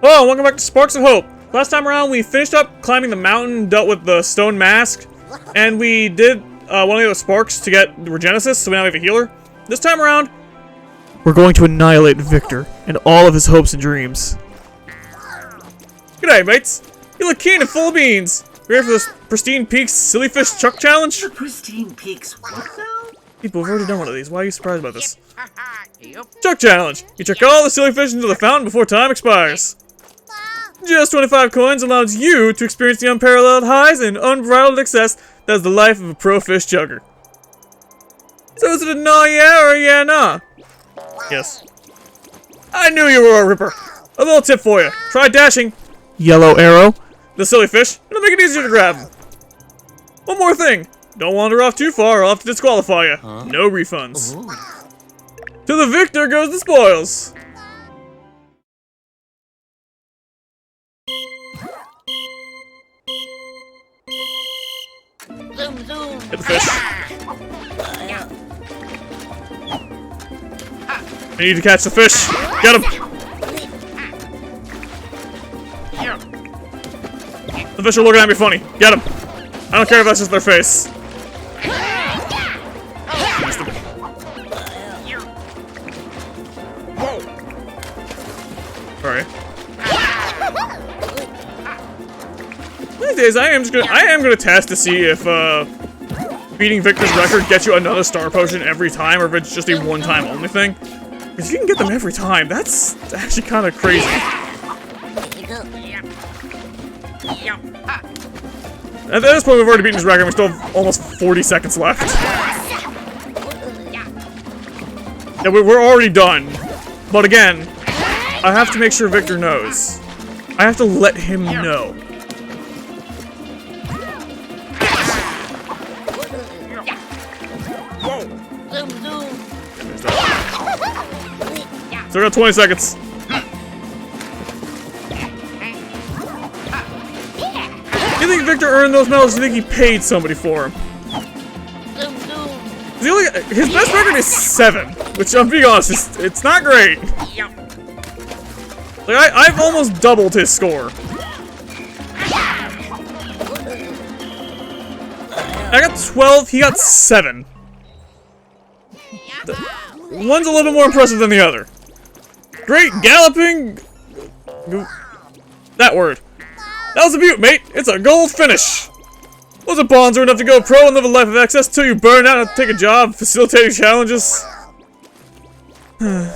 Oh, welcome back to Sparks of Hope. Last time around, we finished up climbing the mountain, dealt with the stone mask, and we did one of those sparks to get Regenesis, so now we have a healer. This time around, we're going to annihilate Victor and all of his hopes and dreams. G'day, mates. You look keen and full of beans. Ready for this Pristine Peaks Silly Fish Chuck Challenge? The Pristine Peaks what now? People have already done one of these. Why are you surprised about this? Chuck Challenge. You chuck all the silly fish into the fountain before time expires. Just 25 coins allows you to experience the unparalleled highs and unbridled excess that is the life of a pro fish chugger. So is it a nah yeah or a yeah nah? Yes. I knew you were a ripper. A little tip for you. Try dashing yellow arrow the silly fish. It'll make it easier to grab them. One more thing. Don't wander off too far or I'll have to disqualify you. No refunds. To the victor goes the spoils. Zoom, zoom. Get the fish. I need to catch the fish. Get him. The fish are looking at me funny. Get him. I don't care if that's just their face. Sorry. These days, I am gonna test to see if beating Victor's record gets you another star potion every time, or if it's just a one-time only thing. Because if you can get them every time, that's actually kind of crazy. At this point, we've already beaten his record. We still have almost 40 seconds left. Yeah, we're already done. But again, I have to make sure Victor knows. I have to let him know. So we got 20 seconds. Do you think Victor earned those medals? Do you think he paid somebody for them? His best record is 7, which I'm being honest, it's not great. Like I've almost doubled his score. I got 12, he got 7. One's a little bit more impressive than the other. Great galloping... That word. That was a beaut, mate. It's a gold finish. Wasn't bonds are enough to go pro and live a life of excess till you burn out and take a job facilitating challenges? Not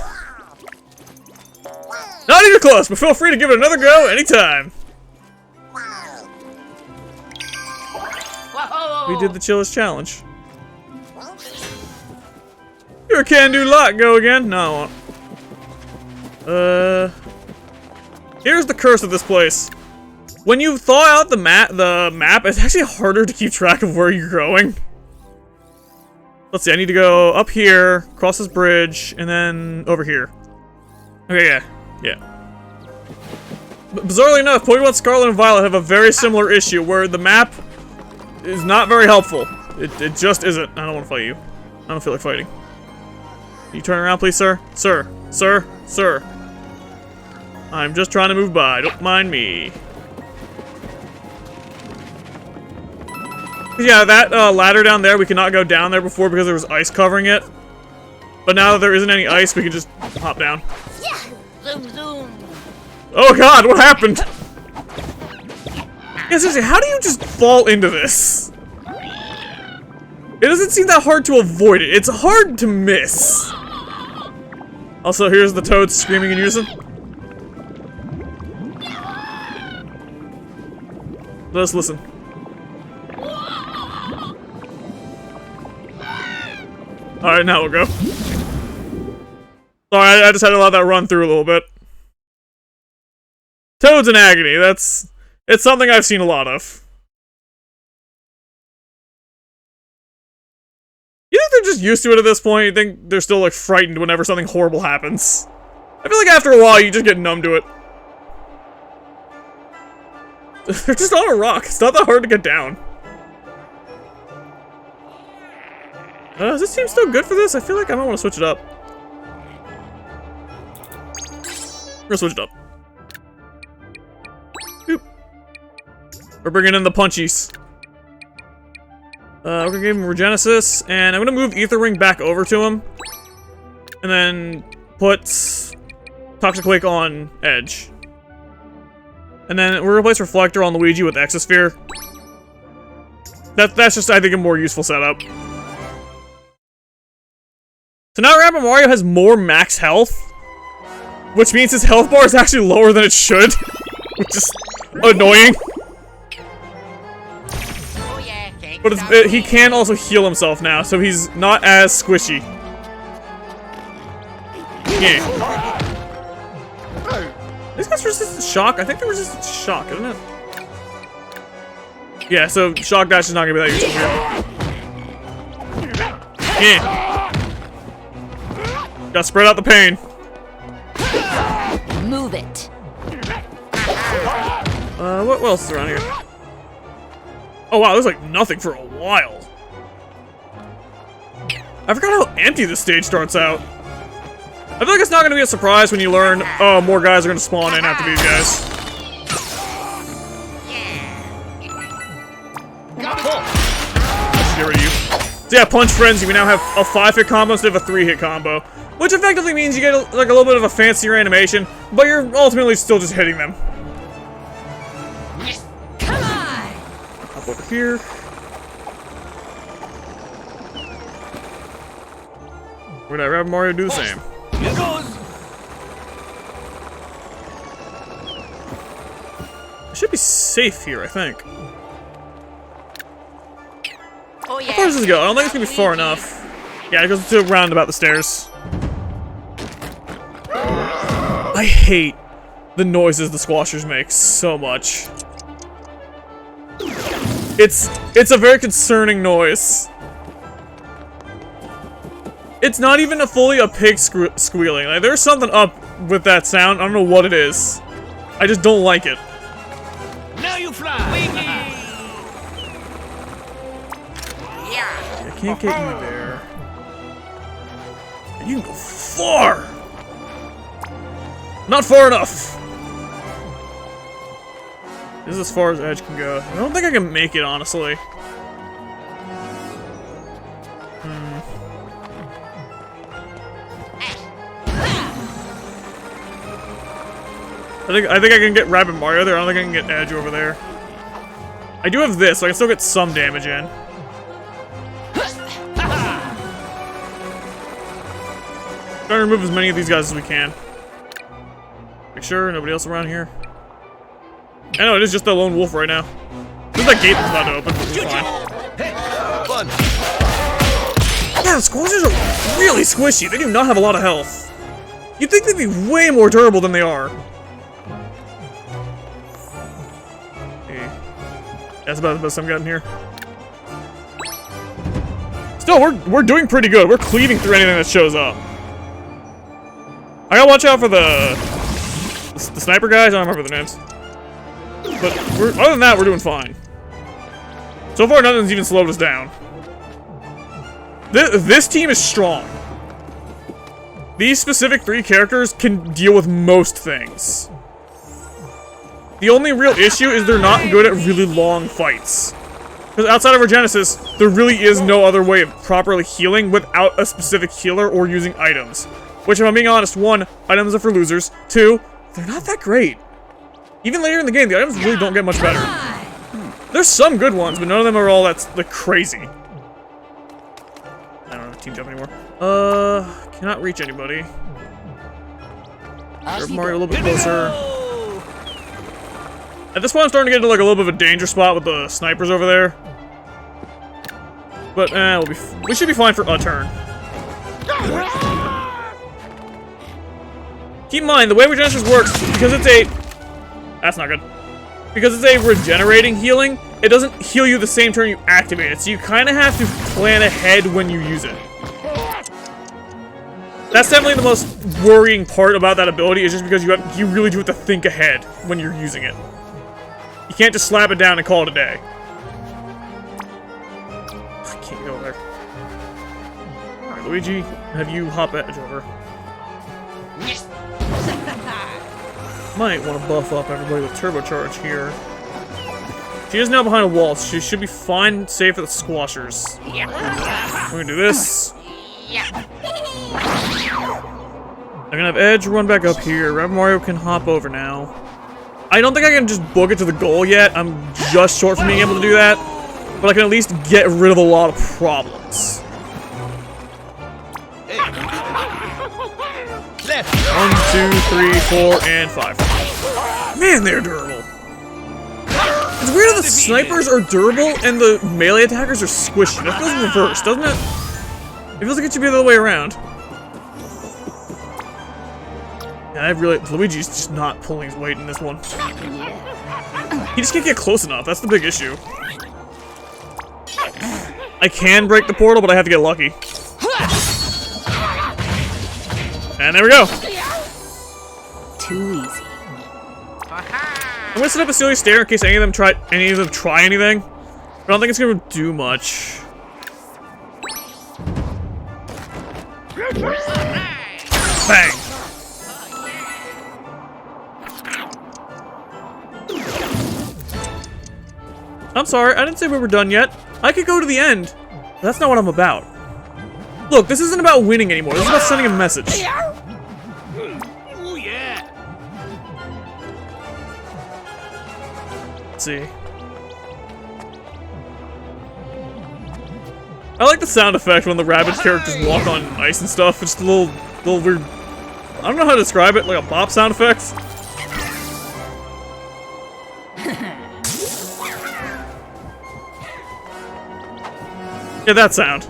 even close, but feel free to give it another go anytime. We did the chillest challenge. You're a can-do lot. Go again? No, I won't. Here's the curse of this place. When you thaw out the map, it's actually harder to keep track of where you're going. Let's see, I need to go up here, cross this bridge, and then over here. Okay, yeah. But bizarrely enough, Pokemon Scarlet and Violet have a very similar issue where the map is not very helpful. It just isn't. I don't want to fight you. I don't feel like fighting. Can you turn around, please, sir? Sir. I'm just trying to move by. Don't mind me. Yeah, that ladder down there, we could not go down there before because there was ice covering it. But now that there isn't any ice, we can just hop down. Zoom, zoom. Oh god, what happened? Yeah, seriously, how do you just fall into this? It doesn't seem that hard to avoid it. It's hard to miss. Also, here's the toads screaming in unison. Let us listen. Alright, now we'll go. Sorry, I just had to let that run through a little bit. Toads in agony, it's something I've seen a lot of. You think they're just used to it at this point? You think they're still, like, frightened whenever something horrible happens? I feel like after a while, you just get numb to it. They're just on a rock. It's not that hard to get down. Does this team still good for this? I feel like I might want to switch it up. We're gonna switch it up. We're bringing in the punchies. We're gonna give him Regenesis, and I'm gonna move Ether Ring back over to him. And then put Toxic Quake on Edge. And then we're gonna replace Reflector on Luigi with Exosphere. That's just, I think, a more useful setup. So now Rabbids Mario has more max health, which means his health bar is actually lower than it should, which is annoying. But he can also heal himself now, so he's not as squishy. Yeah. These guys resist shock? I think they resist shock, isn't it? Yeah, so shock dash is not gonna be that useful here. Yeah. Gotta spread out the pain. Move it. What else is around here? Oh wow, there's like nothing for a while. I forgot how empty this stage starts out. I feel like it's not gonna be a surprise when you learn, oh, more guys are gonna spawn in after these guys. Let's get rid of you. So yeah, Punch Frenzy, we now have a 5-hit combo instead of a 3-hit combo. Which effectively means you get like a little bit of a fancier animation, but you're ultimately still just hitting them. Come on! Up over here. We're gonna have Mario do the same. Here goes. I should be safe here, I think. Oh yeah. How far does this go? I don't think it's gonna be far enough. Yeah, it goes to a roundabout the stairs. I hate the noises the squashers make so much. It's a very concerning noise. It's not even a pig squealing. Like, there's something up with that sound. I don't know what it is. I just don't like it. Now you fly. Yeah. I can't get you there. You can go far. Not far enough. This is as far as Edge can go. I don't think I can make it, honestly. I think I can get Rabbids Mario there. I don't think I can get Edge over there. I do have this, so I can still get some damage in. Trying to remove as many of these guys as we can. Make sure nobody else around here. I know it is just the lone wolf right now. There's that gate that's about to open, but we're fine. Yeah, the squashers are really squishy. They do not have a lot of health. You'd think they'd be way more durable than they are. Hey. That's about the best I'm getting here. Still, we're doing pretty good. We're cleaving through anything that shows up. I gotta watch out for the sniper guys. I don't remember their names. But other than that, we're doing fine. So far, nothing's even slowed us down. This team is strong. These specific 3 characters can deal with most things. The only real issue is they're not good at really long fights. Because outside of Regenesis, there really is no other way of properly healing without a specific healer or using items. Which, if I'm being honest, 1, items are for losers. 2, they're not that great. Even later in the game, the items really don't get much better. There's some good ones, but none of them are all that's like crazy. I don't know, team jump anymore. Cannot reach anybody. Grab Mario a little bit closer. At this point, I'm starting to get into like a little bit of a danger spot with the snipers over there. But we should be fine for a turn. Keep in mind, the way Regenesis works, because it's a... That's not good. Because it's a regenerating healing, it doesn't heal you the same turn you activate it, so you kind of have to plan ahead when you use it. That's definitely the most worrying part about that ability, is just because you really do have to think ahead when you're using it. You can't just slap it down and call it a day. I can't go there. Alright, Luigi, have you hop Edge over. Might want to buff up everybody with turbocharge here. She is now behind a wall, so she should be fine, safe at the squashers. Yeah. We're gonna do this. Yeah. I'm gonna have Edge run back up here. Rabbid Mario can hop over now. I don't think I can just book it to the goal yet. I'm just short from being able to do that. But I can at least get rid of a lot of problems. Left. 1, 2, 3, 4, and 5. Man, they're durable. It's weird that the snipers are durable and the melee attackers are squishy. That feels reversed, doesn't it? It feels like it should be the other way around. Yeah, Luigi's just not pulling his weight in this one. He just can't get close enough. That's the big issue. I can break the portal, but I have to get lucky. And there we go. Too easy. I'm gonna set up a silly stair in case any of them try anything. But I don't think it's gonna do much. Bang! I'm sorry, I didn't say we were done yet. I could go to the end. That's not what I'm about. Look, this isn't about winning anymore. This is about sending a message. Oh yeah. Let's see. I like the sound effect when the Rabbids characters walk on ice and stuff. It's a little weird. I don't know how to describe it, like a bop sound effect. Yeah, that sound.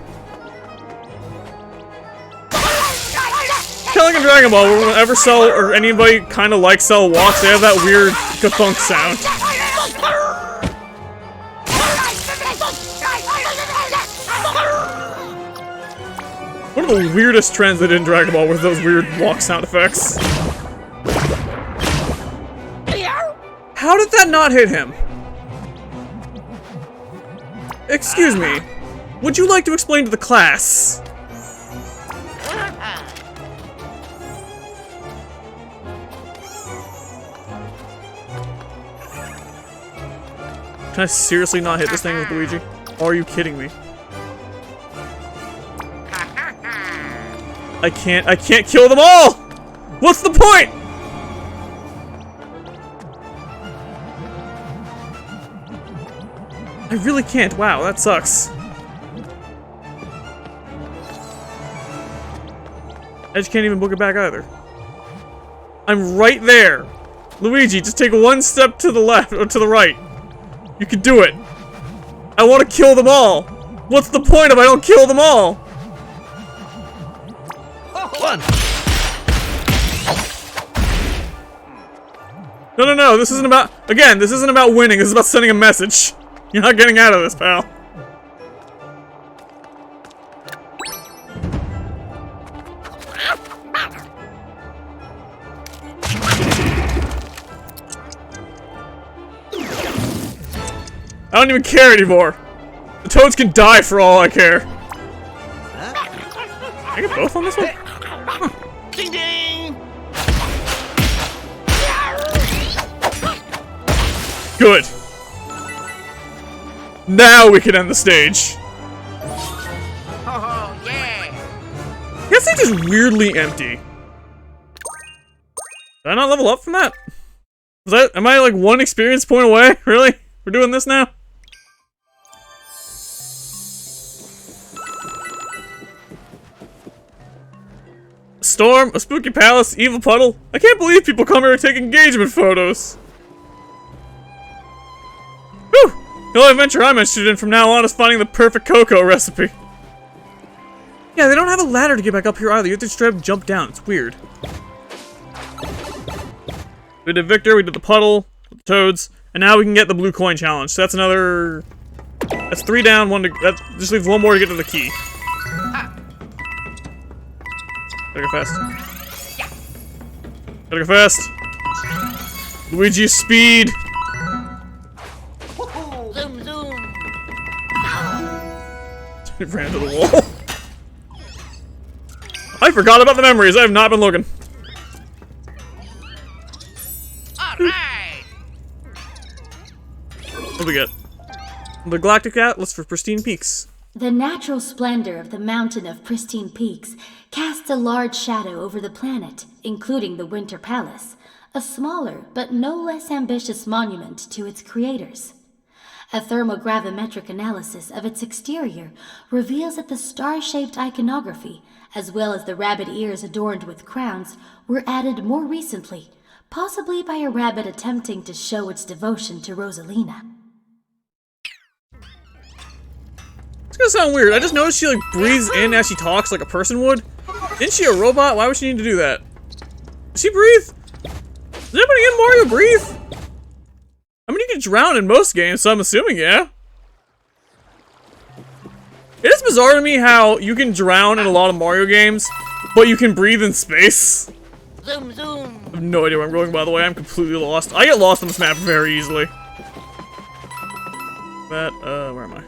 Kinda like in Dragon Ball, whenever Cell or anybody kinda like Cell walks, they have that weird ka-thunk sound. One of the weirdest trends they did in Dragon Ball was those weird walk sound effects. How did that not hit him? Excuse me. Would you like to explain to the class? Can I seriously not hit this thing with Luigi? Are you kidding me? I can't kill them all! What's the point? I really can't. Wow, that sucks. Edge can't even book it back either. I'm right there. Luigi, just take one step to the left or to the right. You can do it. I want to kill them all. What's the point if I don't kill them all? One. No. This isn't about... Again, this isn't about winning. This is about sending a message. You're not getting out of this, pal. I don't even care anymore. The toads can die for all I care. Can I get both on this one? Huh. Ding ding. Good. Now we can end the stage. Oh yeah. That stage is weirdly empty. Did I not level up from that? Am I like one experience point away? Really? We're doing this now? Storm, a spooky palace, evil puddle. I can't believe people come here to take engagement photos. Whew! The only adventure I'm interested in from now on is finding the perfect cocoa recipe. Yeah, they don't have a ladder to get back up here either. You have to straight up jump down. It's weird. We did Victor, we did the puddle, the toads, and now we can get the blue coin challenge. So that's another... That's 3 down, 1 to... That just leaves 1 more to get to the key. Gotta go fast. Gotta go fast. Luigi's speed. Zoom zoom. It ran into the wall. I forgot about the memories. I have not been looking. All right. What do we get? The Galactic Atlas for Pristine Peaks. The natural splendor of the Mountain of Pristine Peaks casts a large shadow over the planet, including the Winter Palace, a smaller but no less ambitious monument to its creators. A thermogravimetric analysis of its exterior reveals that the star-shaped iconography, as well as the rabbit ears adorned with crowns, were added more recently, possibly by a rabbit attempting to show its devotion to Rosalina. It's gonna sound weird. I just noticed she like breathes in as she talks like a person would. Isn't she a robot? Why would she need to do that? Does she breathe? Does anybody in Mario breathe? I mean, you can drown in most games, so I'm assuming, yeah. It is bizarre to me how you can drown in a lot of Mario games, but you can breathe in space. Zoom, zoom. I have no idea where I'm going, by the way. I'm completely lost. I get lost on this map very easily. But, where am I?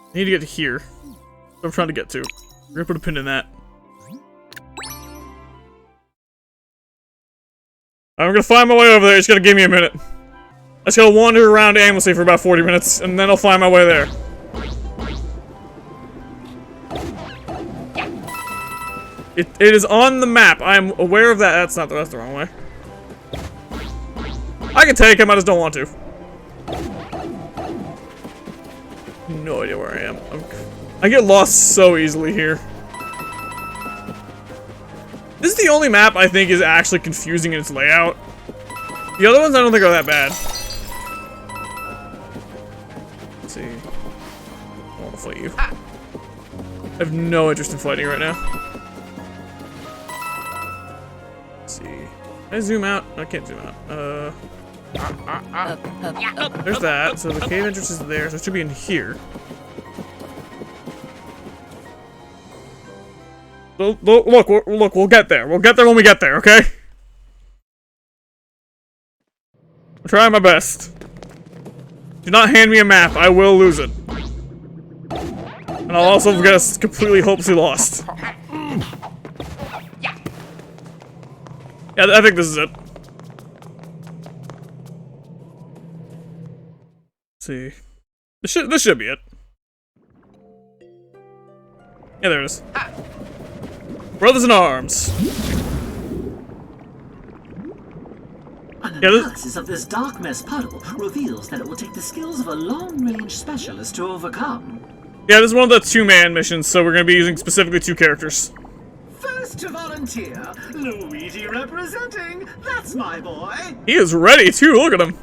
I need to get to here. That's what I'm trying to get to. We're gonna put a pin in that. I'm gonna find my way over there. You just gotta give me a minute. I just gotta wander around aimlessly for about 40 minutes, and then I'll find my way there. It is on the map. I'm aware of that. That's the wrong way. I can take him, I just don't want to. No idea where I am. I get lost so easily here. This is the only map I think is actually confusing in its layout. The other ones I don't think are that bad. Let's see. I want to fight you. I have no interest in fighting right now. Let's see. Can I zoom out? I can't zoom out. There's that. So the cave entrance is there, so it should be in here. Look, we'll get there. We'll get there when we get there, okay? I'm trying my best. Do not hand me a map. I will lose it. And I'll also get us completely hopelessly lost. Yeah, I think this is it. Let's see. This should be it. Yeah, there it is. Brothers in arms. An analysis of this dark mess puddle reveals that it will take the skills of a long-range specialist to overcome. Yeah, this is one of the two-man missions, so we're gonna be using specifically 2 characters. First to volunteer, Luigi representing. That's my boy. He is ready too. Look at him.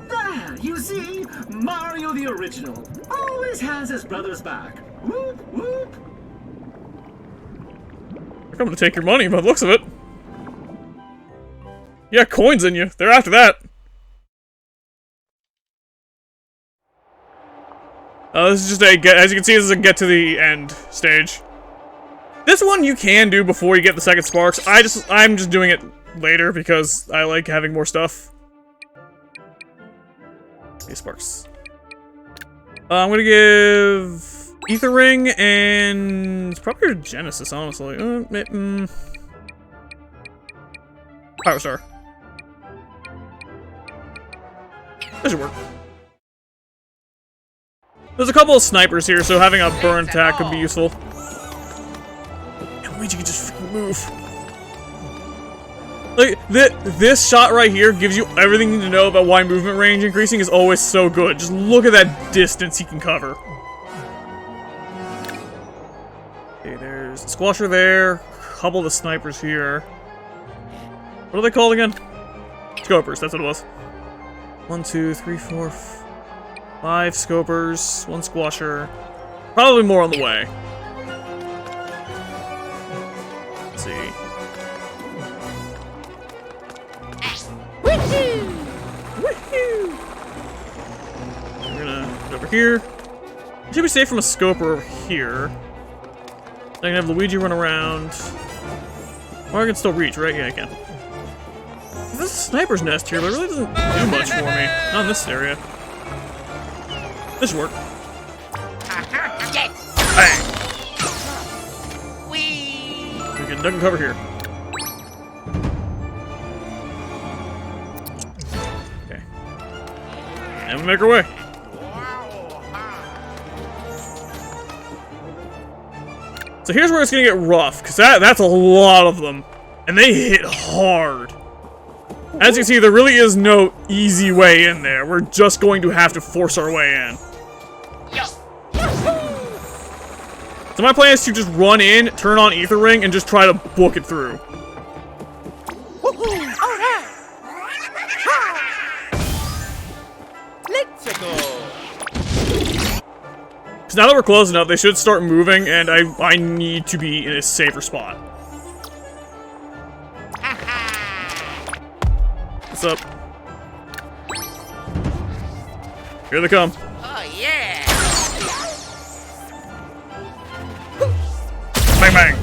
There, you see, Mario the original always has his brother's back. Whoop whoop. They're coming to take your money by the looks of it. Yeah, coins in you. They're after that. This is just as you can see, this is a get to the end stage. This one you can do before you get the second sparks. I'm just doing it later because I like having more stuff. Okay, sparks. I'm gonna give Ether Ring and it's probably a Genesis, honestly. Power Star. That should work. There's a couple of snipers here, so having a burn attack could be useful. And Luigi can just freaking move. Like, this shot right here gives you everything you need to know about why movement range increasing is always so good. Just look at that distance he can cover. Okay, there's a squasher there. A couple of the snipers here. What are they called again? Scopers, that's what it was. 1, 2, 3, 4, 5 scopers, 1 squasher. Probably more on the way. Let's see. Woohoo! We're gonna get over here. We should be safe from a scoper over here. I can have Luigi run around. Or I can still reach, right? Yeah, I can. There's a sniper's nest here, but it really doesn't do much for me. Not in this area. This should work. Bang! We can duck and cover here. And we make our way. So here's where it's gonna get rough, because that's a lot of them. And they hit hard. As you can see, there really is no easy way in there. We're just going to have to force our way in. So my plan is to just run in, turn on Ether Ring, and just try to book it through. Let's go. So now that we're close enough, they should start moving, and I need to be in a safer spot. What's up? Here they come. Oh yeah. Bang bang.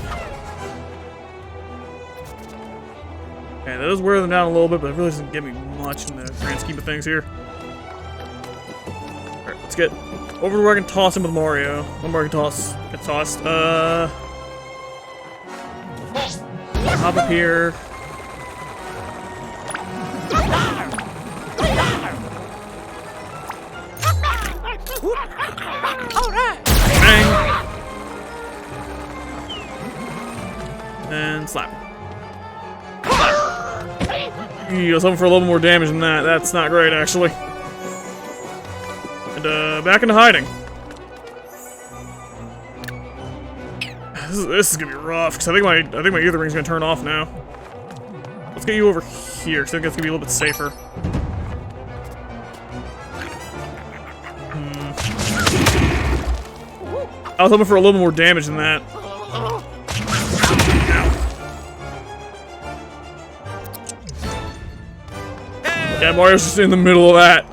Okay, that does wear them down a little bit, but it really doesn't get me much in the grand scheme of things here. Alright, let's get over to where I can toss him with Mario. One more I can toss. Get tossed. Hop up here. Bang. And slap. I was hoping for a little more damage than that. That's not great, actually. And back into hiding. This is gonna be rough because I think my Ether Ring's gonna turn off now. Let's get you over here, because I think that's gonna be a little bit safer. I was hoping for a little more damage than that. Yeah, Mario's just in the middle of that.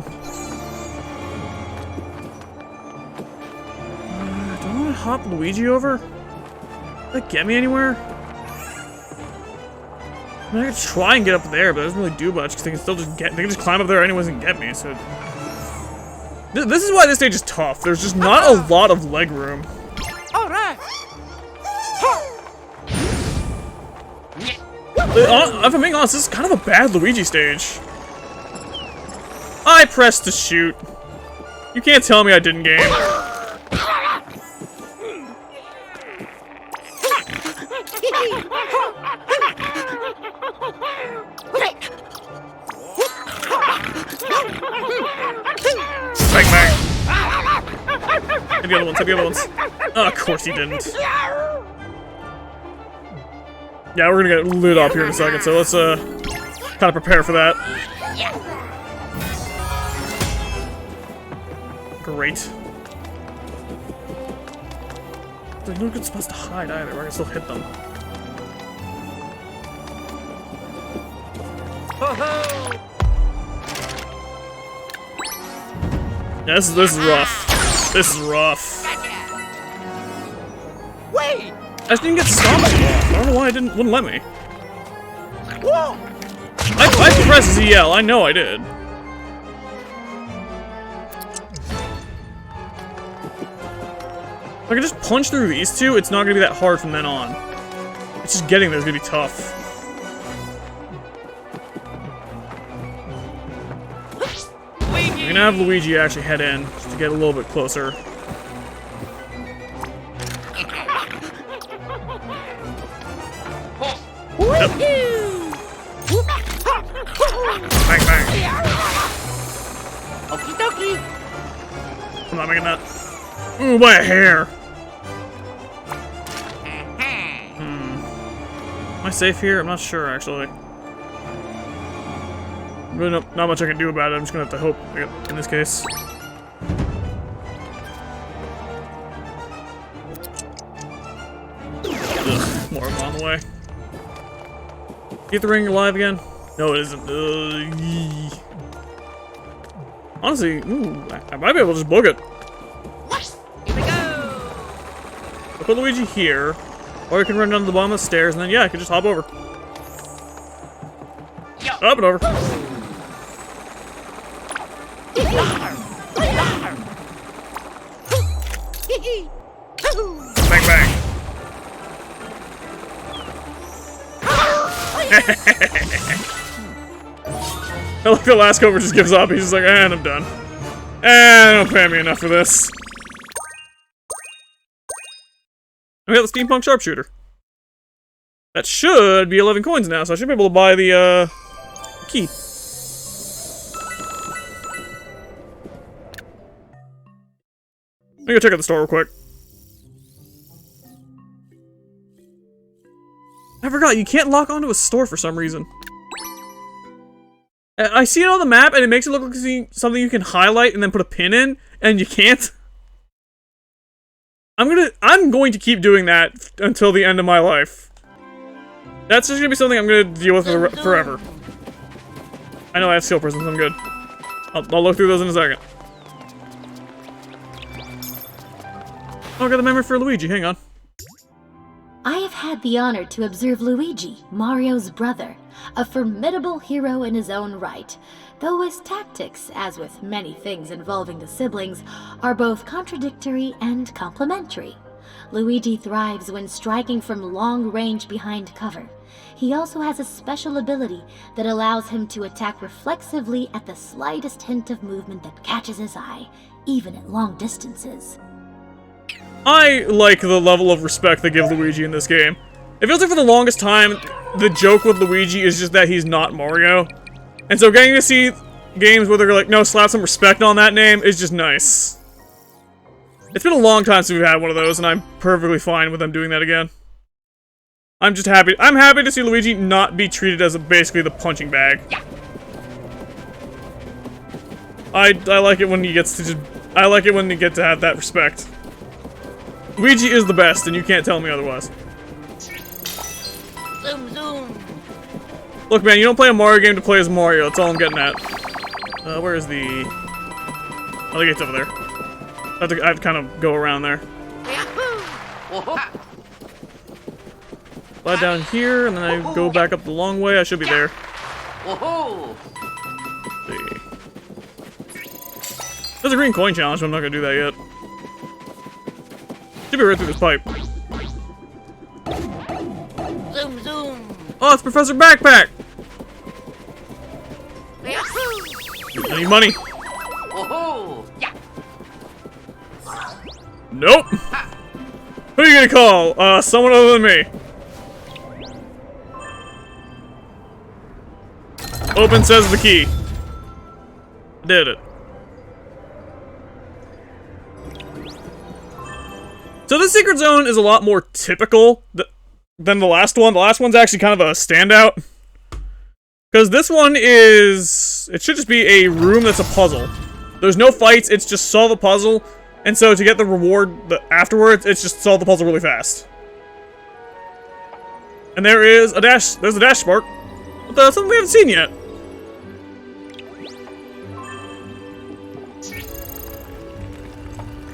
Do I want to hop Luigi over? Does that get me anywhere? I mean, I could try and get up there, but it doesn't really do much because they can still just they can just climb up there anyways and get me. So this is why this stage is tough. There's just not a lot of leg room. All right. If I'm being honest, this is kind of a bad Luigi stage. I pressed to shoot. You can't tell me I didn't game. Bang bang. Hit the other ones, hit the other ones. Oh, of course he didn't. Yeah, we're gonna get lit up here in a second, so let's kind of prepare for that. Great. There's no good spots to hide either. We're gonna still hit them. Yeah, this is rough. This is rough. Wait. I just didn't get stomped off. I don't know why it wouldn't let me. Whoa. I pressed ZL. I know I did. If I can just punch through these two, it's not gonna be that hard from then on. It's just getting there is gonna be tough. I'm gonna have Luigi actually head in just to get a little bit closer. Yep. Bang bang. Okie dokie. I'm not making that. Ooh, by a hair. Am I safe here? I'm not sure, actually. Really not much I can do about it. I'm just gonna have to hope, in this case. Ugh, more of them on the way. Get the ring alive again? No, it isn't. Yee. Honestly, ooh, I might be able to just book it. Here we go. I'll put Luigi here, or I can run down to the bottom of the stairs, and then yeah, I can just hop over. Up and over. Bang bang. I like the last cover just gives up. He's just like, and I'm done. Don't pay me enough for this. We got the steampunk sharpshooter. That should be 11 coins now, so I should be able to buy the, key. Let me go check out the store real quick. I forgot, you can't lock onto a store for some reason. I see it on the map, and it makes it look like something you can highlight and then put a pin in, and you can't. I'm going to keep doing that until the end of my life. That's just gonna be something I'm gonna deal with forever. I know I have skill prisms, I'm good. I'll look through those in a second. Oh, I got the memory for Luigi, hang on. I have had the honor to observe Luigi, Mario's brother, a formidable hero in his own right, though his tactics, as with many things involving the siblings, are both contradictory and complementary. Luigi thrives when striking from long range behind cover. He also has a special ability that allows him to attack reflexively at the slightest hint of movement that catches his eye, even at long distances. I like the level of respect they give Luigi in this game. It feels like for the longest time, the joke with Luigi is just that he's not Mario. And so getting to see games where they're like, no, slap some respect on that name is just nice. It's been a long time since we've had one of those, and I'm perfectly fine with them doing that again. I'm just happy. I'm happy to see Luigi not be treated as basically the punching bag. I like it when he gets to just... I like it when you get to have that respect. Luigi is the best, and you can't tell me otherwise. Zoom, zoom. Look, man, you don't play a Mario game to play as Mario. That's all I'm getting at. Where is the... Oh, the gate's over there. I have to kind of go around there. Slide down here, and then I go back up the long way. I should be there. Let's see. There's a green coin challenge, but I'm not gonna do that yet. Should be right through this pipe. Zoom, zoom. Oh, it's Professor Backpack! I need money. Yeah. Nope! Who are you gonna call? Someone other than me. Open says the key. Did it. So this secret zone is a lot more typical than the last one. The last one's actually kind of a standout. Because this one is... It should just be a room that's a puzzle. There's no fights, it's just solve a puzzle. And so to get the reward afterwards, it's just solve the puzzle really fast. And there is a dash... There's a dash spark. But that's something we haven't seen yet.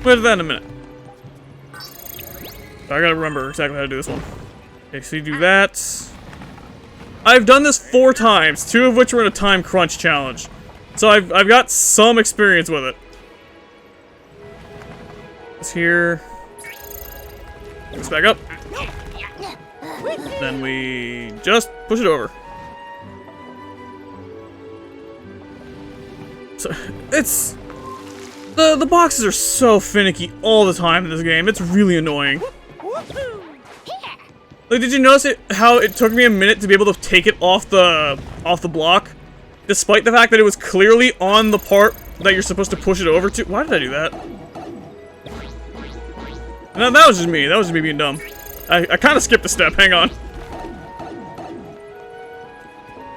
We'll do that in a minute. I gotta remember exactly how to do this one. Okay, so you do that. I've done this 4 times, 2 of which were in a time crunch challenge. So I've got some experience with it. It's here. This back up. Then we just push it over. So it's the boxes are so finicky all the time in this game. It's really annoying. Like, did you notice how it took me a minute to be able to take it off the block, despite the fact that it was clearly on the part that you're supposed to push it over to? Why did I do that? No, that was just me. That was just me being dumb. I kind of skipped a step. Hang on.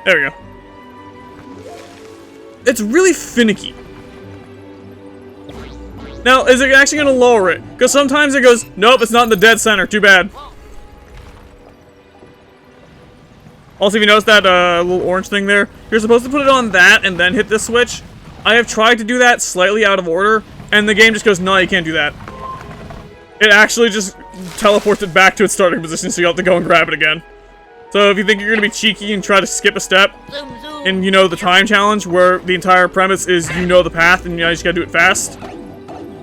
There we go. It's really finicky. Now, is it actually going to lower it? Because sometimes it goes, nope, it's not in the dead center. Too bad. Also, if you notice that little orange thing there, you're supposed to put it on that and then hit this switch. I have tried to do that slightly out of order, and the game just goes, no, you can't do that. It actually just teleports it back to its starting position, so you have to go and grab it again. So if you think you're going to be cheeky and try to skip a step, and you know the time challenge, where the entire premise is you know the path and you just gotta do it fast.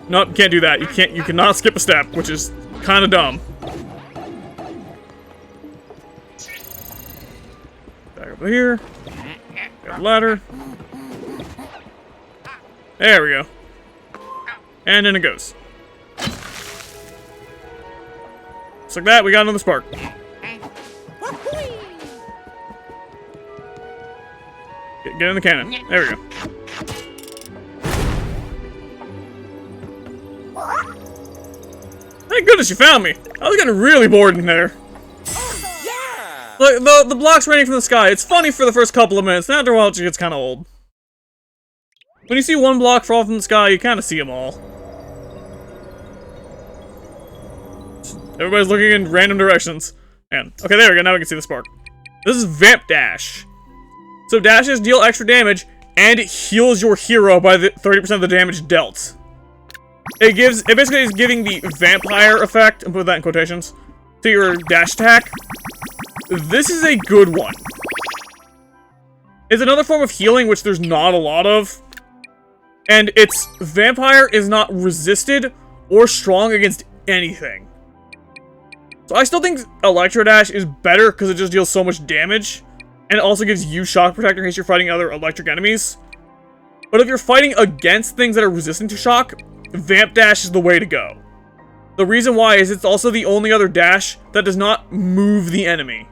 Nope, you can't do that. You cannot skip a step, which is kind of dumb. Back over here. Got a ladder. There we go. And in it goes. Just like that, we got another spark. Get in the cannon. There we go. Thank goodness you found me. I was getting really bored in there. Like, the blocks raining from the sky, it's funny for the first couple of minutes, and after a while it just gets kind of old. When you see one block fall from the sky, you kind of see them all. Everybody's looking in random directions. Man, okay, there we go, now we can see the spark. This is Vamp Dash. So dashes deal extra damage, and it heals your hero by the 30% of the damage dealt. It basically is giving the vampire effect, and put that in quotations, to your dash attack. This is a good one. It's another form of healing, which there's not a lot of. And its vampire is not resisted or strong against anything. So I still think Electro Dash is better because it just deals so much damage. And it also gives you shock protector in case you're fighting other electric enemies. But if you're fighting against things that are resistant to shock, Vamp Dash is the way to go. The reason why is it's also the only other dash that does not move the enemy.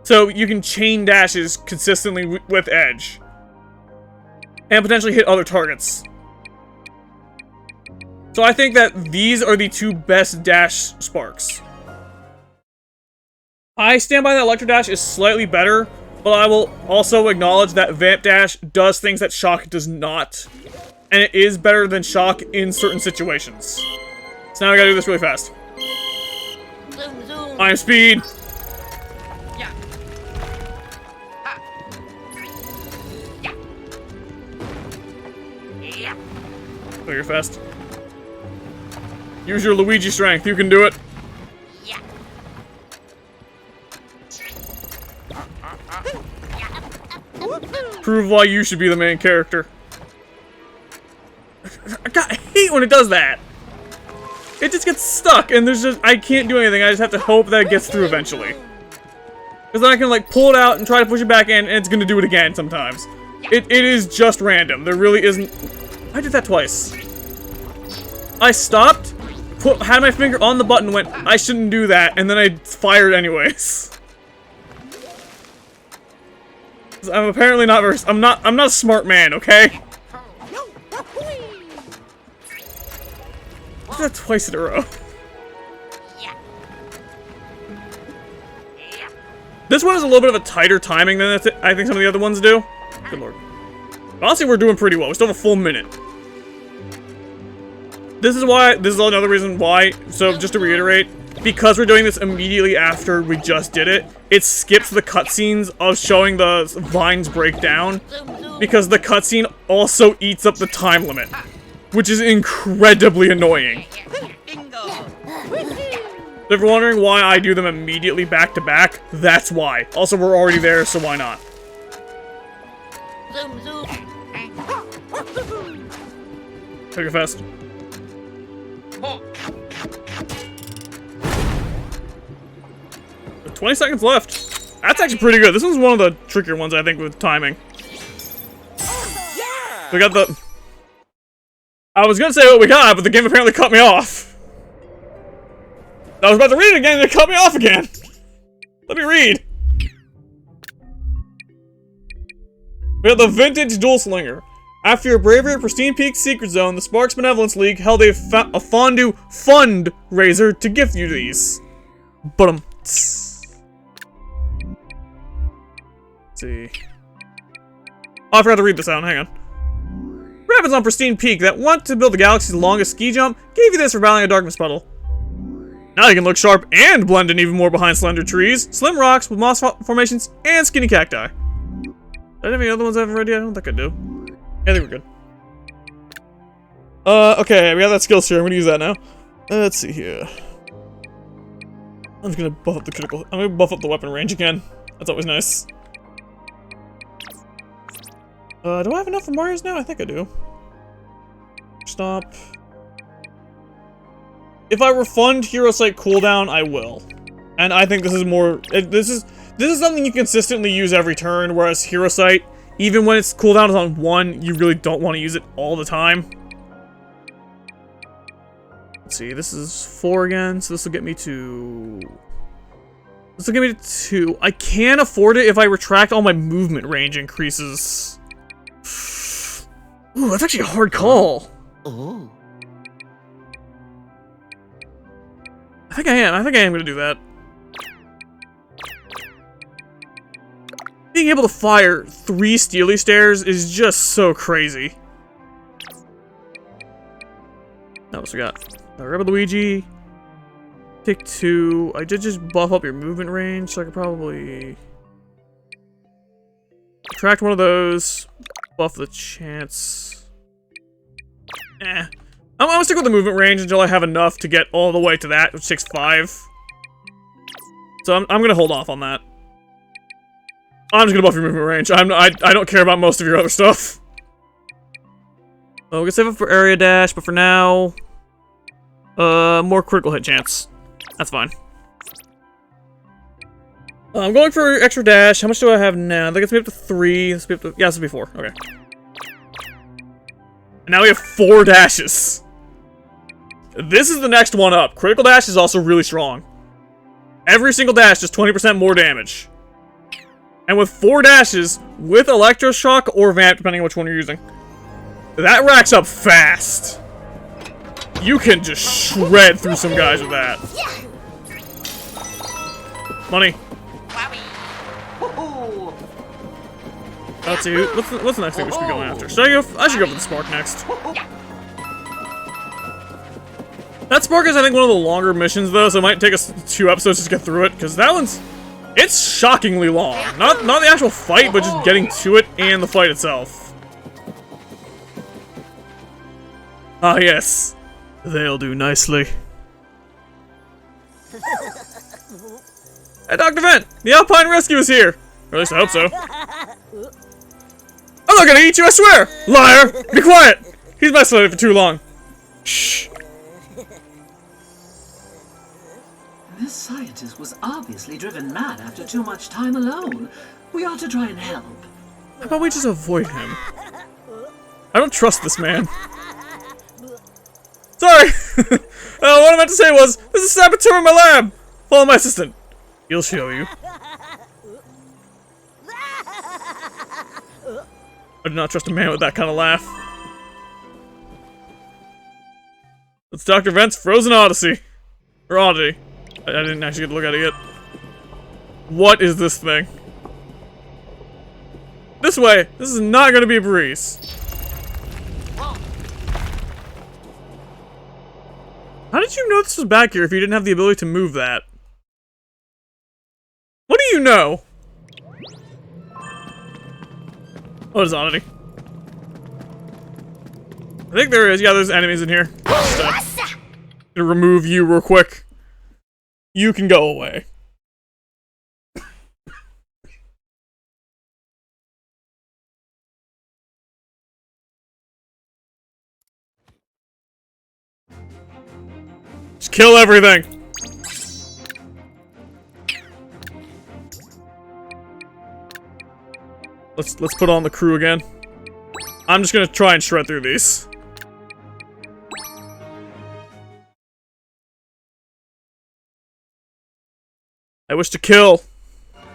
So you can chain dashes consistently with edge. And potentially hit other targets. So I think that these are the two best dash sparks. I stand by that Electro Dash is slightly better, but I will also acknowledge that Vamp Dash does things that Shock does not. And it is better than Shock in certain situations. So now I gotta do this really fast. Zoom, zoom. I am speed! Yeah. Ha. Yeah. Yeah. Oh, you're fast. Use your Luigi strength, you can do it. Yeah. Prove why you should be the main character. I hate when it does that. It just gets stuck, and I can't do anything. I just have to hope that it gets through eventually. Because then I can, like, pull it out and try to push it back in, and it's gonna do it again sometimes. It is just random. There really isn't... I did that twice. I stopped, had my finger on the button, went, I shouldn't do that, and then I fired anyways. I'm apparently not very... I'm not a smart man, okay? I did that twice in a row. Yeah. Yeah. This one is a little bit of a tighter timing than I think some of the other ones do. Good lord. Honestly, we're doing pretty well. We still have a full minute. This is another reason why, so just to reiterate, because we're doing this immediately after we just did it, it skips the cutscenes of showing the vines break down, because the cutscene also eats up the time limit, which is incredibly annoying. Bingo. If you're wondering why I do them immediately back to back, that's why. Also, we're already there, so why not? Zoom, zoom. Take it fast. Oh. 20 seconds left. That's actually pretty good. This one's one of the trickier ones, I think, with timing. Yeah. We got the... I was gonna say what we got, but the game apparently cut me off. I was about to read it again, and it cut me off again. Let me read. We got the Vintage Dual Slinger. After your bravery at Pristine Peak's Secret Zone, the Sparks Benevolence League held a fondue fundraiser to gift you these. Let's see. Oh, I forgot to read this out. Hang on. Rabbids on Pristine Peak that want to build the galaxy's longest ski jump gave you this for battling a darkness puddle. Now you can look sharp and blend in even more behind slender trees, slim rocks with moss formations, and skinny cacti. Did I have any other ones I haven't read yet? I don't think I do. Yeah, I think we're good. Okay, we have that skill share. I'm gonna use that now. Let's see here. I'm just gonna buff up the critical. I'm gonna buff up the weapon range again. That's always nice. Do I have enough for Mario's now? I think I do. Stop. If I refund Hero Sight cooldown, I will. And I think this is more... This is something you consistently use every turn, whereas Hero Sight, even when its cooldown is on 1, you really don't want to use it all the time. Let's see, this is 4 again, so this will get me to... This will get me to 2. I can afford it if I retract all my movement range increases. Ooh, that's actually a hard call. Oh. I think I am gonna do that. Being able to fire 3 Steely Stares is just so crazy. Now what we got? Rabbid Luigi. Take 2. I did just buff up your movement range, so I could probably... Subtract one of those. Buff the chance. I'm gonna stick with the movement range until I have enough to get all the way to that, which takes 5. So I'm gonna hold off on that. I'm just gonna buff your movement range. I don't care about most of your other stuff. Oh, we can save it for area dash, but for now, more critical hit chance. That's fine. I'm going for extra dash. How much do I have now? That gets me up to 3. Let's be up to, yeah, this will be 4. Okay. And now we have 4 dashes. This is the next one up. Critical dash is also really strong. Every single dash does 20% more damage. And with 4 dashes, with Electroshock or Vamp, depending on which one you're using, that racks up fast. You can just shred through some guys with that. Money. Let's see, what's the next thing we should be going after? I should go for the Spark next. That Spark is, I think, one of the longer missions, though, so it might take us 2 episodes to get through it, because that one's... It's shockingly long. Not the actual fight, but just getting to it and the fight itself. Ah, yes. They'll do nicely. Hey, Dr. Vent! The Alpine Rescue is here! Or at least I hope so. I'm not gonna eat you, I swear! Liar! Be quiet! He's been isolated for too long. Shh. This scientist was obviously driven mad after too much time alone. We ought to try and help. How about we just avoid him? I don't trust this man. Sorry! What I meant to say was, there's a saboteur in my lab! Follow my assistant. He'll show you. I do not trust a man with that kind of laugh. It's Dr. Vent's Frozen Odyssey. Or Oddity. I didn't actually get to look at it yet. What is this thing? This way! This is not gonna be a breeze. How did you know this was back here if you didn't have the ability to move that? What do you know? What is Oddity? I think there is. Yeah, there's enemies in here. Just, gonna remove you real quick. You can go away. Just kill everything. Let's put on the crew again. I'm just gonna try and shred through these. I wish to kill.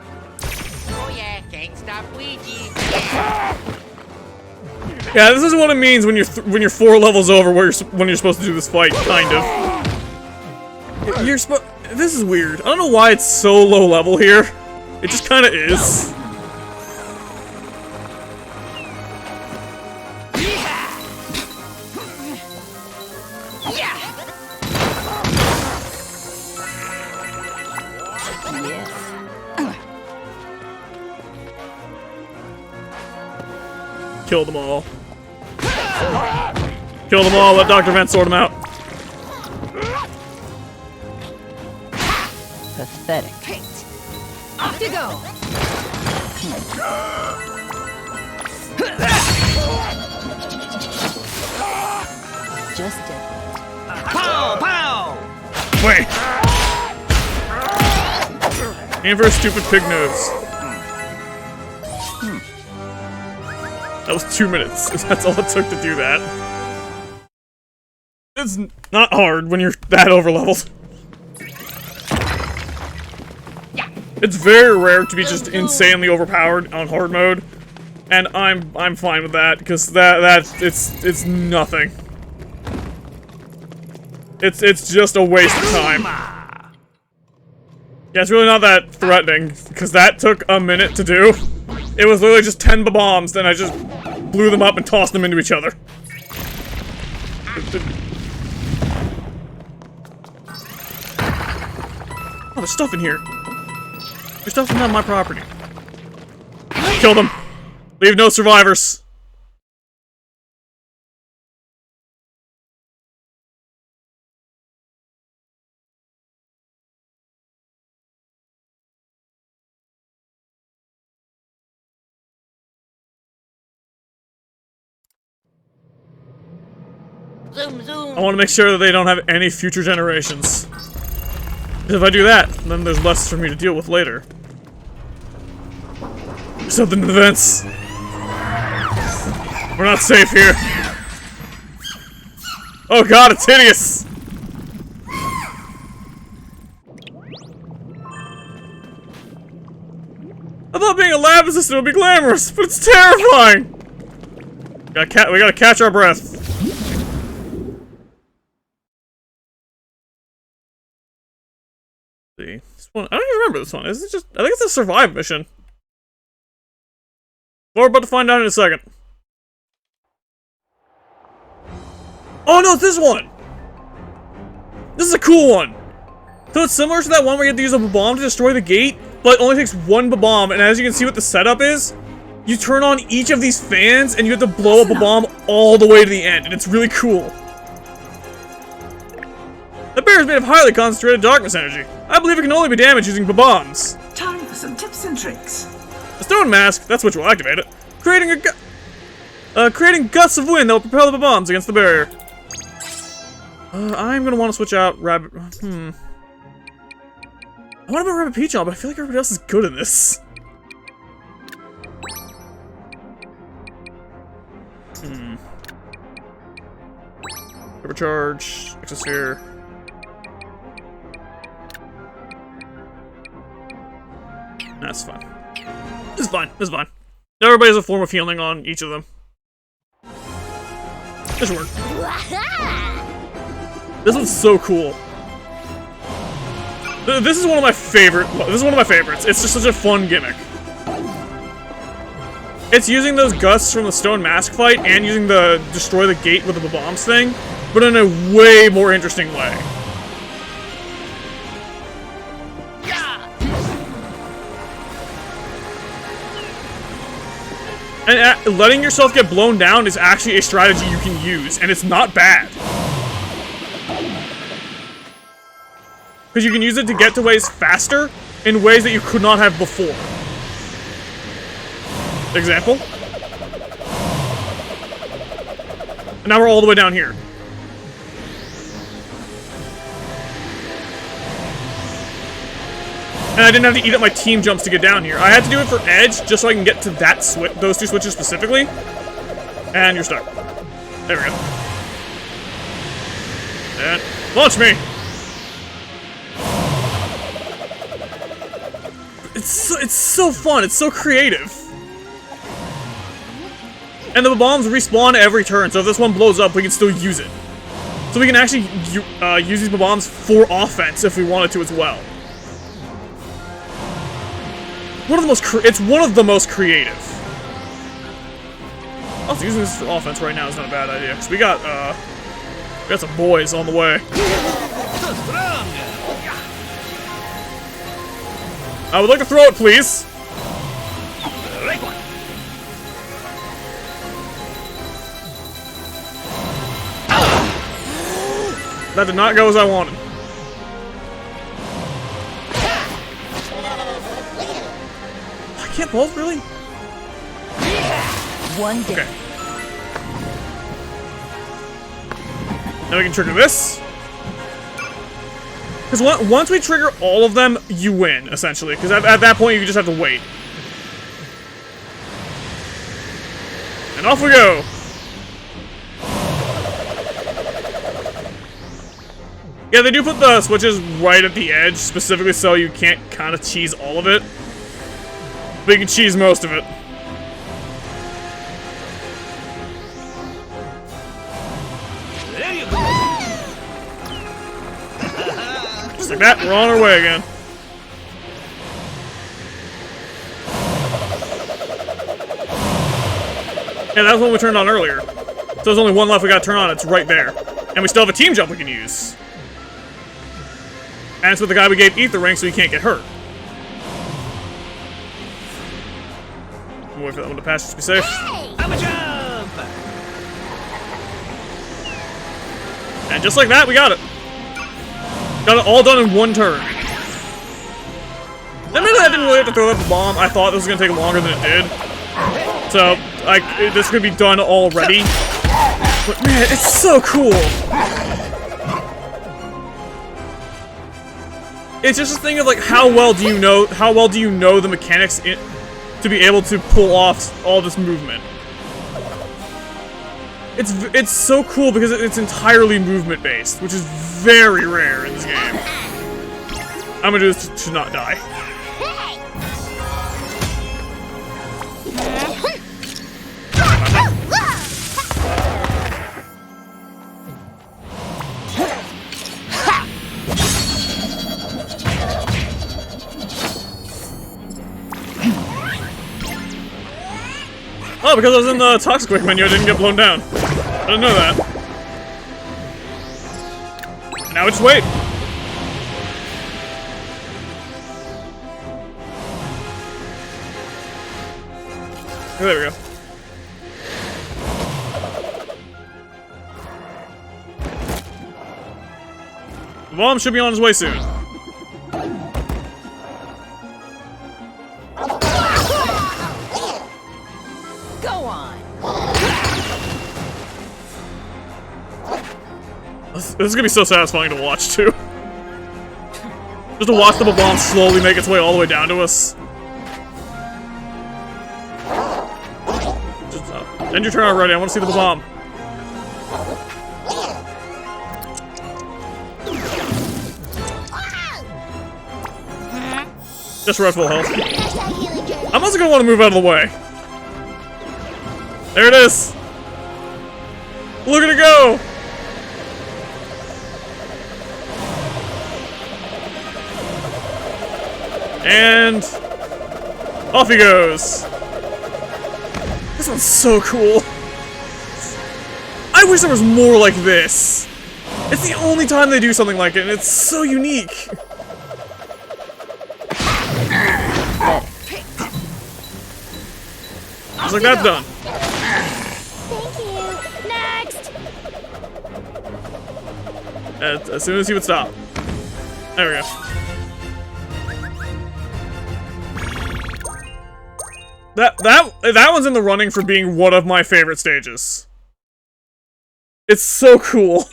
Oh yeah, can't stop Ouija. Yeah, this is what it means when you're 4 levels over when you're supposed to do this fight, kind of. This is weird. I don't know why it's so low level here. It just kind of is. Kill them all. Kill them all, let Dr. Vent sort them out. Pathetic. Off you go! Just different. Pow! Pow! Wait. Aim for a stupid pig nose. That was 2 minutes. That's all it took to do that. it's not hard when you're that overleveled. It's very rare to be just insanely overpowered on hard mode, and I'm fine with that because it's nothing. It's just a waste of time. Yeah, it's really not that threatening because that took a minute to do. It was literally just 10 bombs, then I just blew them up and tossed them into each other. Oh, there's stuff in here. There's stuff on my property. Kill them. Leave no survivors. Zoom, zoom. I want to make sure that they don't have any future generations. Because if I do that, then there's less for me to deal with later. There's something in the vents. We're not safe here. Oh god, it's hideous! I thought being a lab assistant would be glamorous, but it's terrifying! We gotta catch our breath. See. This one, I don't even remember this one. Is it just, I think it's a survive mission. We're about to find out in a second. Oh no, it's this one! This is a cool one! So it's similar to that one where you have to use a bomb to destroy the gate, but it only takes one bomb, and as you can see what the setup is, you turn on each of these fans, and you have to blow up a bomb all the way to the end, and it's really cool. The bear is made of highly concentrated darkness energy. I believe it can only be damaged using bombs. Time for some tips and tricks. A stone mask, that's which will activate it. Creating gusts of wind that will propel the bombs against the barrier. I'm gonna want to switch out Rabbit. I want to put Rabbit Peach on, but I feel like everybody else is good in this. Supercharge, Exosphere. That's fine. This is fine. This is fine. Everybody has a form of healing on each of them. This should work. This one's so cool. This is one of my favorite. This is one of my favorites. It's just such a fun gimmick. It's using those gusts from the stone mask fight and using the destroy the gate with the bombs thing, but in a way more interesting way. And letting yourself get blown down is actually a strategy you can use, and it's not bad. Because you can use it to get to ways faster in ways that you could not have before. Example. And now we're all the way down here. And I didn't have to eat up my team jumps to get down here. I had to do it for Edge, just so I can get to that those two switches specifically. And you're stuck. There we go. And launch me! It's so fun, it's so creative. And the bombs respawn every turn, so if this one blows up, we can still use it. So we can actually use these bombs for offense if we wanted to as well. It's one of the most creative. Also, using this for offense right now is not a bad idea, because we got some boys on the way. I would like to throw it, please. That did not go as I wanted. I can't both, really? One day. Okay. Now we can trigger this. Because once we trigger all of them, you win, essentially. Because at that point, you just have to wait. And off we go. Yeah, they do put the switches right at the edge, specifically so you can't kind of cheese all of it. But you can cheese most of it. There you go. Just like that, we're on our way again. Yeah, that was one we turned on earlier. So there's only one left we gotta turn on, it's right there. And we still have a team jump we can use. And it's with the guy we gave Ether Ring so he can't get hurt. Wait for that one to pass just to be safe. I'm a jump. And just like that, we got it. Got it all done in one turn. Admittedly, I didn't really have to throw up the bomb. I thought this was gonna take longer than it did. So, this could be done already. But man, it's so cool. It's just a thing of like, how well do you know the mechanics to be able to pull off all this movement. It's so cool because it's entirely movement based, which is very rare in this game. I'm gonna do this to not die. Oh, because I was in the Toxic Wake menu, I didn't get blown down. I didn't know that. Now just wait. Oh, there we go. The bomb should be on his way soon. Go on. This is gonna be so satisfying to watch, too. Just to watch the bomb slowly make its way all the way down to us. Just, end your turn already, I want to see the bomb. Just for full health. I'm also gonna want to move out of the way. There it is! Look at it go! And off he goes. This one's so cool. I wish there was more like this. It's the only time they do something like it, and it's so unique. Just like that's done. Thank you. Next. As soon as he would stop. There we go. That one's in the running for being one of my favorite stages. It's so cool.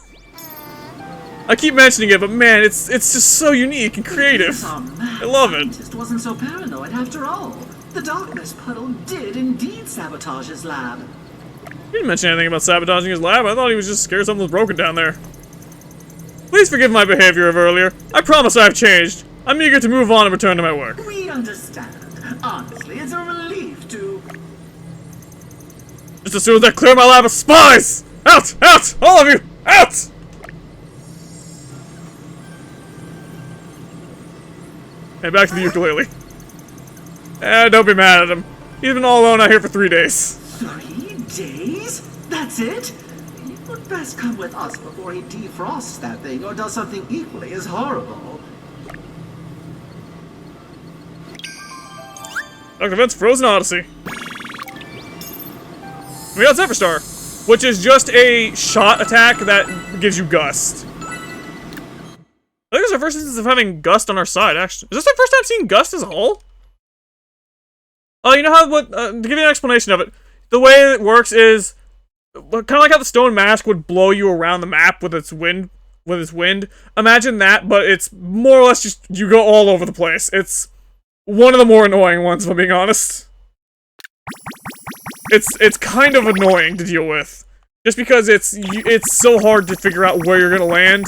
I keep mentioning it, but man, it's just so unique and creative. I love it. Just wasn't so paranoid after all. The darkness puddle did indeed sabotage his lab. He didn't mention anything about sabotaging his lab. I thought he was just scared something was broken down there. Please forgive my behavior of earlier. I promise I've changed. I'm eager to move on and return to my work. We understand. Honestly, it's a relief to... Just as soon as I clear my lab of spies! Out! Out! All of you! Out! And back to the ukulele. Don't be mad at him. He's been all alone out here for 3 days. 3 days? That's it? You would best come with us before he defrosts that thing or does something equally as horrible. Dr. Vince, Frozen Odyssey. We got Zephyr Star, which is just a shot attack that gives you Gust. I think it's our first instance of having Gust on our side, actually. Is this our first time seeing Gust as a whole? Oh, you know how, to give you an explanation of it, the way it works is, kind of like how the stone mask would blow you around the map with its wind, Imagine that, but it's more or less just, you go all over the place. It's one of the more annoying ones, if I'm being honest. It's kind of annoying to deal with. Just because it's so hard to figure out where you're gonna land.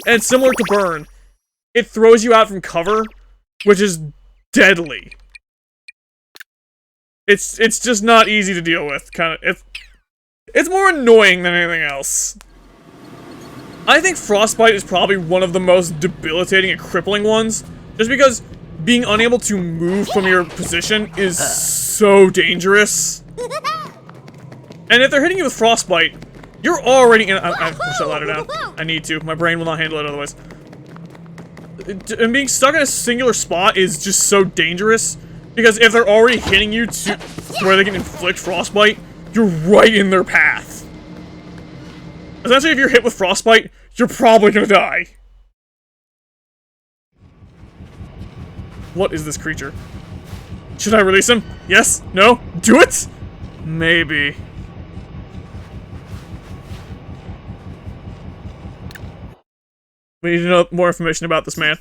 And it's similar to Burn. It throws you out from cover, which is deadly. It's just not easy to deal with. It's more annoying than anything else. I think Frostbite is probably one of the most debilitating and crippling ones, just because being unable to move from your position is so dangerous. And if they're hitting you with Frostbite, you're already in. I push that ladder down. I need to. My brain will not handle it otherwise. And being stuck in a singular spot is just so dangerous, because if they're already hitting you to where they can inflict Frostbite, you're right in their path. Essentially, if you're hit with Frostbite, you're probably gonna die. What is this creature? Should I release him? Yes? No? Do it? Maybe. We need to know more information about this man.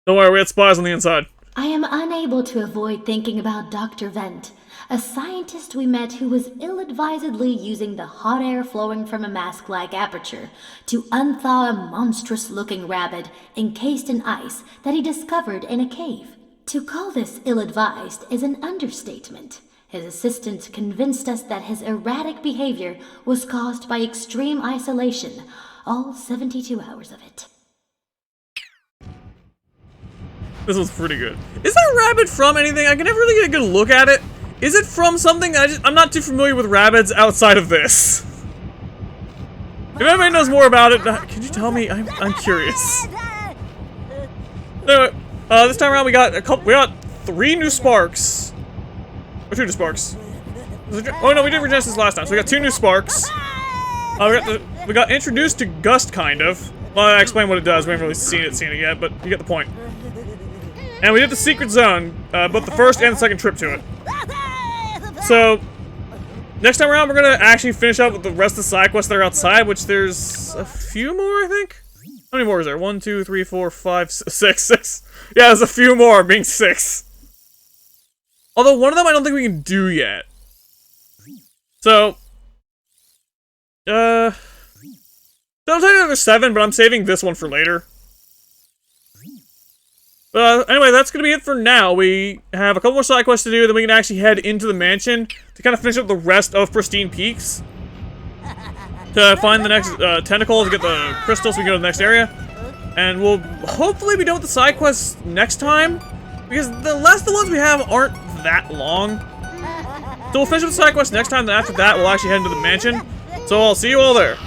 Don't worry, we had spies on the inside. I am unable to avoid thinking about Dr. Vent, a scientist we met who was ill-advisedly using the hot air flowing from a mask-like aperture to unthaw a monstrous-looking rabbit encased in ice that he discovered in a cave. To call this ill-advised is an understatement. His assistant convinced us that his erratic behavior was caused by extreme isolation, all 72 hours of it. This was pretty good. Is that rabbit from anything? I can never really get a good look at it. Is it from something? I'm not too familiar with Rabbids outside of this. If anybody knows more about it, can you tell me? I'm curious. Anyway, this time around we got 3 new sparks. Or 2 new sparks. Oh no, we did Regenesis last time, so we got 2 new sparks. We got introduced to Gust, kind of. Well, I explain what it does. We haven't really seen it yet, but you get the point. And we did the secret zone, both the first and the second trip to it. So, next time around, we're gonna actually finish up with the rest of the side quests that are outside, which there's a few more, I think? How many more is there? 1, 2, 3, 4, 5, 6, 6. Yeah, there's a few more, being 6. Although, one of them I don't think we can do yet. So, don't take another 7, but I'm saving this one for later. Anyway, that's gonna be it for now. We have a couple more side quests to do, then we can actually head into the mansion to kind of finish up the rest of Pristine Peaks. To find the next tentacle, to get the crystals, so we can go to the next area. And we'll hopefully be done with the side quests next time, because the rest of the ones we have aren't that long. So we'll finish up the side quests next time, then after that we'll actually head into the mansion. So I'll see you all there.